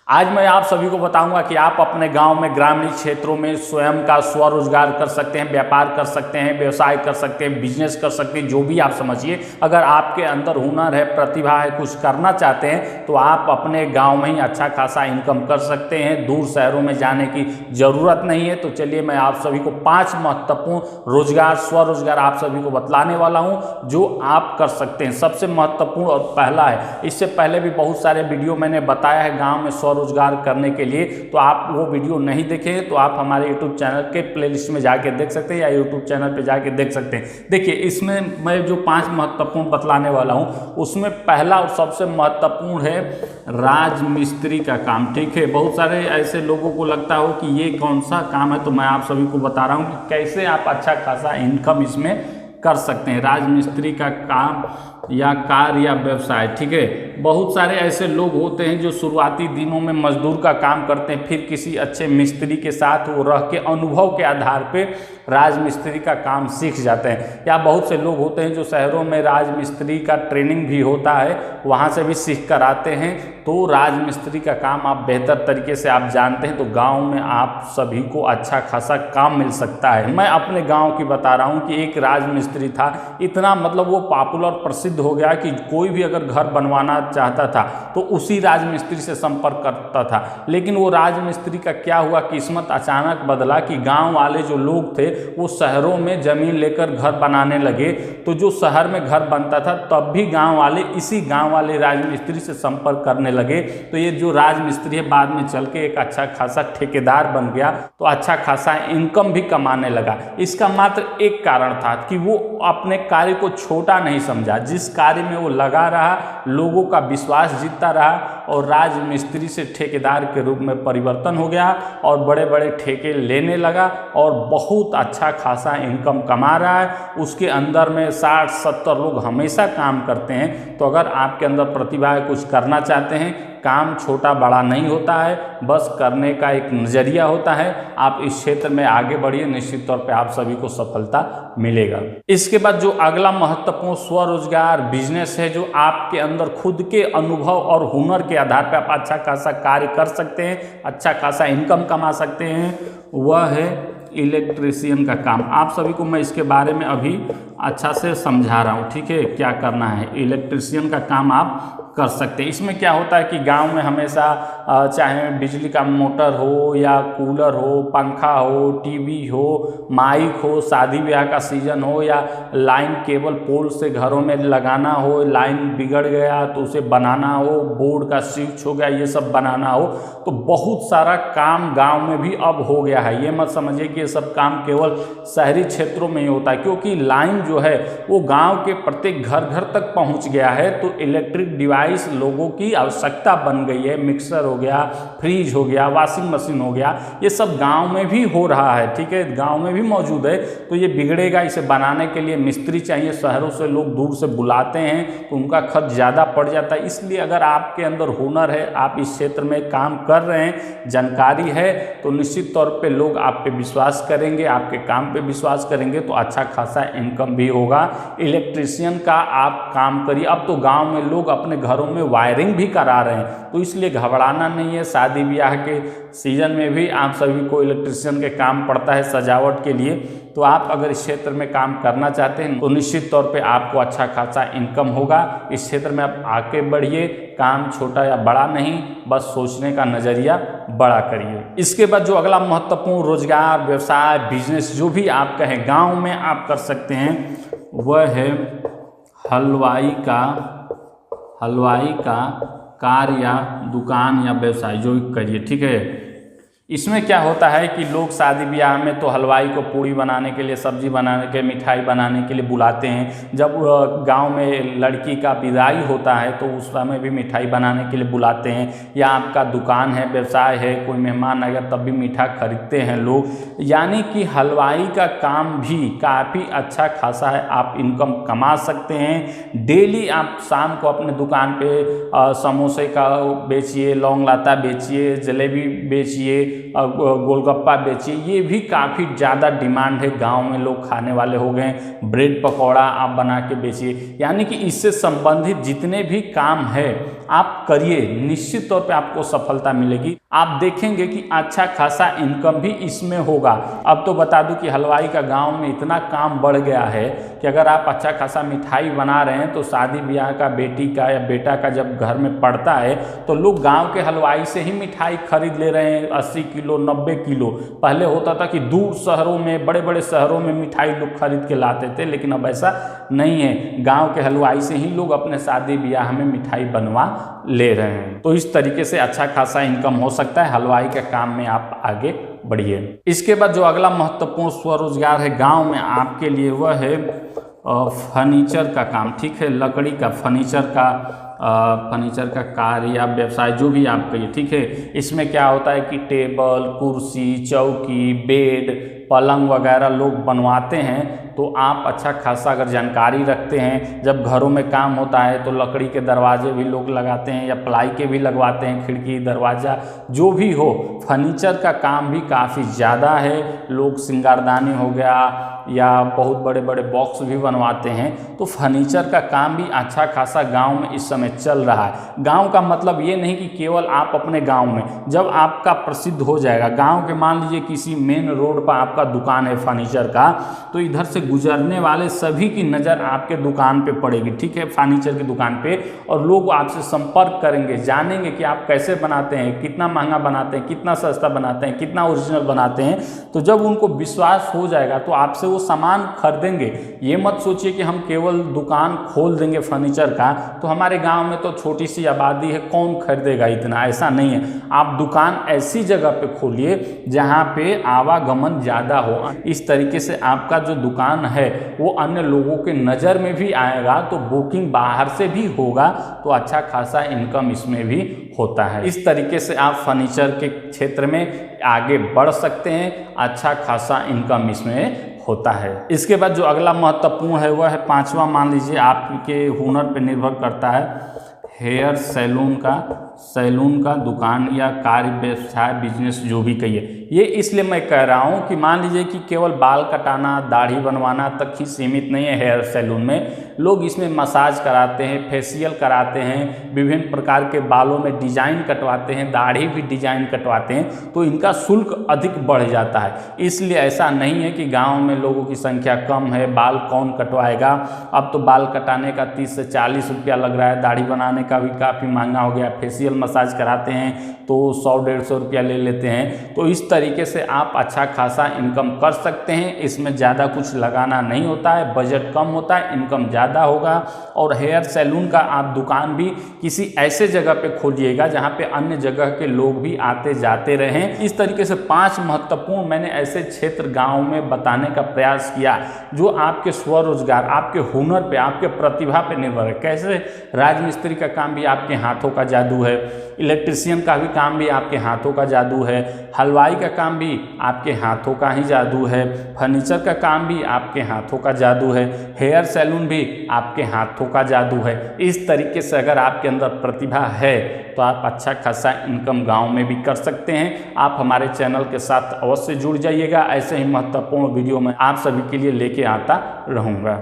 आज मैं आप सभी को बताऊंगा कि आप अपने गांव में ग्रामीण क्षेत्रों में स्वयं का स्वरोजगार कर सकते हैं, व्यापार कर सकते हैं, व्यवसाय कर सकते हैं, बिजनेस कर सकते हैं, जो भी आप समझिए। अगर आपके अंदर हुनर है, प्रतिभा है, कुछ करना चाहते हैं तो आप अपने गांव में ही अच्छा खासा इनकम कर सकते हैं। दूर शहरों में जाने की ज़रूरत नहीं है। तो चलिए मैं आप सभी को 5 महत्वपूर्ण रोजगार, स्वरोजगार आप सभी को बतलाने वाला हूं जो आप कर सकते हैं। सबसे महत्वपूर्ण और पहला है, इससे पहले भी बहुत सारे वीडियो मैंने बताया है गाँव में रोजगार करने के लिए, तो आप वो वीडियो नहीं देखे तो आप हमारे यूट्यूब चैनल के प्लेलिस्ट में जाके देख सकते हैं या यूट्यूब चैनल पे जाके देख सकते हैं। देखिए, इसमें मैं जो 5 महत्वपूर्ण बतलाने वाला हूं उसमें पहला और सबसे महत्वपूर्ण है राजमिस्त्री का काम। ठीक है, बहुत सारे ऐसे लोगों को लगता हो कि ये कौन सा काम है, तो मैं आप सभी को बता रहा हूँ कि कैसे आप अच्छा खासा इनकम इसमें कर सकते हैं। राजमिस्त्री का काम या कार्य या व्यवसाय, ठीक है। बहुत सारे ऐसे लोग होते हैं जो शुरुआती दिनों में मजदूर का काम करते हैं, फिर किसी अच्छे मिस्त्री के साथ वो रह के अनुभव के आधार पे राजमिस्त्री का काम सीख जाते हैं। या बहुत से लोग होते हैं जो शहरों में राजमिस्त्री का ट्रेनिंग भी होता है, वहाँ से भी सीख कर आते हैं। तो राजमिस्त्री का काम आप बेहतर तरीके से आप जानते हैं, तो गाँव में आप सभी को अच्छा खासा काम मिल सकता है। मैं अपने गाँव की बता रहा हूँ कि एक राजमिस्त्री था, इतना मतलब वो पॉपुलर प्रसिद्ध हो गया कि कोई भी अगर घर बनवाना चाहता था तो उसी राजमिस्त्री से संपर्क करता था। लेकिन वो राजमिस्त्री का क्या हुआ, किस्मत अचानक बदला कि गांव वाले जो लोग थे वो शहरों में जमीन लेकर घर बनाने लगे। तो जो शहर में घर बनता था तब भी गांव वाले इसी गांव वाले राजमिस्त्री से संपर्क करने लगे। तो ये जो राजमिस्त्री है बाद में चल के एक अच्छा खासा ठेकेदार बन गया, तो अच्छा खासा इनकम भी कमाने लगा। इसका मात्र एक कारण था कि वो अपने कार्य को छोटा नहीं समझा, जिस कार्य में वो लगा रहा, लोगों का विश्वास जीतता रहा और राजमिस्त्री से ठेकेदार के रूप में परिवर्तन हो गया और बड़े बड़े ठेके लेने लगा और बहुत अच्छा खासा इनकम कमा रहा है। उसके अंदर में 60-70 लोग हमेशा काम करते हैं। तो अगर आपके अंदर प्रतिभा है, कुछ करना चाहते हैं, काम छोटा बड़ा नहीं होता है, बस करने का एक नज़रिया होता है। आप इस क्षेत्र में आगे बढ़िए, निश्चित तौर पे आप सभी को सफलता मिलेगा। इसके बाद जो अगला महत्वपूर्ण स्वरोजगार बिजनेस है, जो आपके अंदर खुद के अनुभव और हुनर के आधार पर आप अच्छा खासा कार्य कर सकते हैं, अच्छा खासा इनकम कमा सकते हैं, वह है इलेक्ट्रीशियन का काम। आप सभी को मैं इसके बारे में अभी अच्छा से समझा रहा हूँ, ठीक है। क्या करना है, इलेक्ट्रीशियन का काम आप कर सकते हैं। इसमें क्या होता है कि गांव में हमेशा चाहे बिजली का मोटर हो या कूलर हो, पंखा हो, टीवी हो, माइक हो, शादी ब्याह का सीजन हो या लाइन केबल पोल से घरों में लगाना हो, लाइन बिगड़ गया तो उसे बनाना हो, बोर्ड का स्विच हो गया, ये सब बनाना हो, तो बहुत सारा काम गांव में भी अब हो गया है। ये मत समझिए कि ये सब काम केवल शहरी क्षेत्रों में ही होता है, क्योंकि लाइन जो है वो गांव के प्रत्येक घर घर तक पहुंच गया है। तो इलेक्ट्रिक डिवाइस लोगों की आवश्यकता बन गई है। मिक्सर हो गया, फ्रिज हो गया, वॉशिंग मशीन हो गया, ये सब गांव में भी हो रहा है, ठीक है, गांव में भी मौजूद है। तो ये बिगड़ेगा, इसे बनाने के लिए मिस्त्री चाहिए। शहरों से लोग दूर से बुलाते हैं तो उनका खर्च ज़्यादा पड़ जाता है। इसलिए अगर आपके अंदर हुनर है, आप इस क्षेत्र में काम कर रहे हैं, जानकारी है, तो निश्चित तौर पे लोग आप पे विश्वास करेंगे, आपके काम पे विश्वास करेंगे, तो अच्छा खासा इनकम भी होगा। इलेक्ट्रीशियन का आप काम करिए। अब तो गाँव में लोग अपने घरों में वायरिंग भी करा रहे हैं, तो इसलिए घबराना नहीं है। शादी ब्याह के सीजन में भी आप सभी को इलेक्ट्रीशियन के काम पड़ता है सजावट के लिए। तो आप अगर इस क्षेत्र में काम करना चाहते हैं तो निश्चित तौर पे आपको अच्छा खासा इनकम होगा। इस क्षेत्र में आप आगे बढ़िए, काम छोटा या बड़ा नहीं, बस सोचने का नज़रिया बड़ा करिए। इसके बाद जो अगला महत्वपूर्ण रोजगार, व्यवसाय, बिजनेस जो भी आप कहें गाँव में आप कर सकते हैं, वह है हलवाई का कार्य या दुकान या व्यवसाय जो करिए, ठीक है। इसमें क्या होता है कि लोग शादी ब्याह में तो हलवाई को पूड़ी बनाने के लिए, सब्जी बनाने के, मिठाई बनाने के लिए बुलाते हैं। जब गांव में लड़की का विदाई होता है तो उस समय भी मिठाई बनाने के लिए बुलाते हैं। या आपका दुकान है, व्यवसाय है, कोई मेहमान आ गया तब भी मीठा खरीदते हैं लोग। यानी कि हलवाई का काम भी काफ़ी अच्छा खासा है, आप इनकम कमा सकते हैं। डेली आप शाम को अपने दुकान पे समोसे का बेचिए, लौंग लाता बेचिए, जलेबी बेचिए, गोलगप्पा बेचिए, ये भी काफ़ी ज़्यादा डिमांड है। गांव में लोग खाने वाले हो गए। ब्रेड पकौड़ा आप बना के बेचिए। यानी कि इससे संबंधित जितने भी काम है आप करिए, निश्चित तौर पे आपको सफलता मिलेगी। आप देखेंगे कि अच्छा खासा इनकम भी इसमें होगा। अब तो बता दूं कि हलवाई का गांव में इतना काम बढ़ गया है कि अगर आप अच्छा खासा मिठाई बना रहे हैं तो शादी ब्याह का बेटी का या बेटा का जब घर में पड़ता है तो लोग गांव के हलवाई से ही मिठाई खरीद ले रहे हैं, 80 किलो 90 किलो। पहले होता था कि दूर शहरों में, बड़े बड़े शहरों में मिठाई लोग खरीद के लाते थे, लेकिन अब ऐसा नहीं है। गांव के हलवाई से ही लोग अपने शादी ब्याह में मिठाई बनवा ले रहे हैं। तो इस तरीके से अच्छा खासा इनकम हो सकता है। हलवाई के काम में आप आगे बढ़िए। इसके बाद जो अगला महत्वपूर्ण स्वरोजगार है गांव में आपके लिए, वह है फर्नीचर का काम। ठीक है, लकड़ी का फर्नीचर का कार्य या व्यवसाय जो भी आप कहिए। ठीक है, इसमें क्या होता है कि टेबल, कुर्सी, चौकी, बेड, पलंग वगैरह लोग बनवाते हैं। तो आप अच्छा खासा अगर जानकारी रखते हैं, जब घरों में काम होता है तो लकड़ी के दरवाजे भी लोग लगाते हैं या प्लाई के भी लगवाते हैं, खिड़की दरवाज़ा जो भी हो। फर्नीचर का काम भी काफ़ी ज़्यादा है। लोग सिंगारदानी हो गया या बहुत बड़े बड़े बॉक्स भी बनवाते हैं। तो फर्नीचर का काम भी अच्छा खासा गांव में इस समय चल रहा है। गांव का मतलब ये नहीं कि केवल आप अपने गांव में, जब आपका प्रसिद्ध हो जाएगा गांव के, मान लीजिए किसी मेन रोड पर आपका दुकान है फर्नीचर का, तो इधर से गुजरने वाले सभी की नज़र आपके दुकान पे पड़ेगी। ठीक है, फर्नीचर की दुकान पे, और लोग आपसे संपर्क करेंगे, जानेंगे कि आप कैसे बनाते हैं, कितना महंगा बनाते हैं, कितना सस्ता बनाते हैं, कितना ओरिजिनल बनाते हैं। तो जब उनको विश्वास हो जाएगा तो आपसे वो सामान खरीदेंगे। ये मत सोचिए कि हम केवल दुकान खोल देंगे फर्नीचर का तो हमारे गांव में तो छोटी सी आबादी है, कौन खरीदेगा इतना, ऐसा नहीं है। आप दुकान ऐसी जगह पे खोलिए जहां पे आवागमन ज़्यादा हो। इस तरीके से आपका जो दुकान है वो अन्य लोगों के नज़र में भी आएगा, तो बुकिंग बाहर से भी होगा, तो अच्छा खासा इनकम इसमें भी होता है। इस तरीके से आप फर्नीचर के क्षेत्र में आगे बढ़ सकते हैं, अच्छा खासा इनकम इसमें होता है। इसके बाद जो अगला महत्वपूर्ण है वह है पांचवा, मान लीजिए आपके हुनर पर निर्भर करता है, हेयर सैलून का दुकान या कार्य व्यवसाय बिजनेस जो भी कहिए। ये इसलिए मैं कह रहा हूँ कि मान लीजिए कि केवल बाल कटाना, दाढ़ी बनवाना तक ही सीमित नहीं है। हेयर सैलून में लोग इसमें मसाज कराते हैं, फेशियल कराते हैं, विभिन्न प्रकार के बालों में डिजाइन कटवाते हैं, दाढ़ी भी डिजाइन कटवाते हैं, तो इनका शुल्क अधिक बढ़ जाता है। इसलिए ऐसा नहीं है कि गाँव में लोगों की संख्या कम है, बाल कौन कटवाएगा। अब तो बाल कटाने का 30 से 40 रुपया लग रहा है, दाढ़ी बनाने का भी काफ़ी महंगा हो गया, फेशियल मसाज कराते हैं तो 100-150 रुपया ले लेते हैं। तो इस तरीके से आप अच्छा खासा इनकम कर सकते हैं। इसमें ज़्यादा कुछ लगाना नहीं होता है, बजट कम होता है, इनकम ज़्यादा होगा। और हेयर सैलून का आप दुकान भी किसी ऐसे जगह पे खोलिएगा जहाँ पे अन्य जगह के लोग भी आते जाते रहें। इस तरीके से 5 महत्वपूर्ण मैंने ऐसे क्षेत्र गाँव में बताने का प्रयास किया जो आपके स्वरोजगार, आपके हुनर पे, आपके प्रतिभा पे निर्भर है। कैसे राजमिस्त्री का काम भी आपके हाथों का जादू है, इलेक्ट्रिशियन का भी काम भी आपके हाथों का जादू है, हलवाई का काम भी आपके हाथों का ही जादू है, फर्नीचर का काम भी आपके हाथों का जादू है, हेयर सैलून भी आपके हाथों का जादू है। इस तरीके से अगर आपके अंदर प्रतिभा है तो आप अच्छा खासा इनकम गांव में भी कर सकते हैं। आप हमारे चैनल के साथ अवश्य जुड़ जाइएगा। ऐसे ही महत्वपूर्ण वीडियो मैं आप सभी के लिए लेके आता रहूँगा।